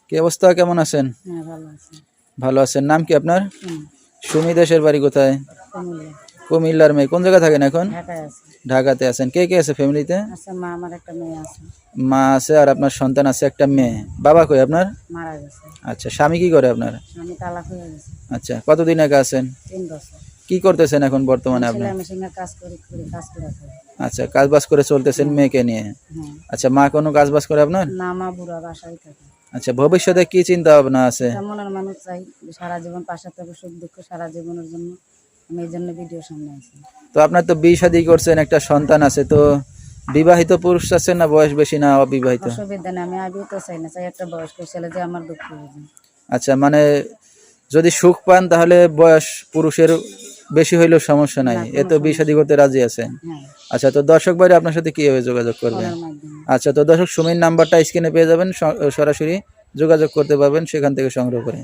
কি অবস্থা, কেমন আছেন? হ্যাঁ, ভালো আছি। ভালো আছেন। নাম কি আপনার? হুম, সুমি, দেশের বাড়ি কোথায়? কুমিল্লা, কুমিল্লার মেয়ে। কোন জায়গায় থাকেন এখন? ঢাকায় আছি। ঢাকাতে আছেন। কে কে আছে ফ্যামিলিতে? আচ্ছা, মা, আমার একটা মেয়ে আছে, মা আছে আর আপনার সন্তান আছে একটা মেয়ে। বাবা কই আপনার? মারা গেছে। আচ্ছা, স্বামী কি করে আপনার? আমি তালাক হয়ে গেছি আচ্ছা, কতদিন আগে আছেন? 3 বছর। কি করতেছেন এখন বর্তমানে আপনি? সেলাই মেশিনের কাজ করি, কাজ করে খাই। আচ্ছা, কাজবাজ করে চলতেছেন মেয়েকে নিয়ে। হ্যাঁ, আচ্ছা, মা কোনো কাজবাজ করে আপনার? না, মা বুড়া বাসায় থাকে। আচ্ছা, ভবিষ্যতে কি চিন্তা ভাবনা আছে? একটা মনের মানুষ চাই, যে সারা জীবন পাশে থাকবে, সুখ দুঃখ সারা জীবনের জন্য। আমি এই জন্য ভিডিও সামনে আছি। তো আপনার তো বিয়ে শাদী করছেন, একটা সন্তান আছে, তো বিবাহিত পুরুষ আছেন না বয়স বেশি না অবিবাহিত? অসুবিধা নেই, আমি আবিও তো চাই না, চাই একটা বয়স্ক ছেলে যে আমার দুঃখ বুঝে। আচ্ছা, মানে যদি সুখ পান তাহলে বয়স পুরুষের বেশি হইলেও সমস্যা নাই, না, এ কোনো তো বিয়ে শাদী করতে রাজি আছেন। হ্যাঁ, আচ্ছা, তো দর্শক ভাইরা আপনার সাথে কিভাবে যোগাযোগ করবে? ফোনের মাধ্যমে। আচ্ছা, তো দর্শক সুমির নাম্বারটা স্ক্রিনে পেয়ে যাবেন, সরাসরি যোগাযোগ করতে পারবেন সেখান থেকে সংগ্রহ করে।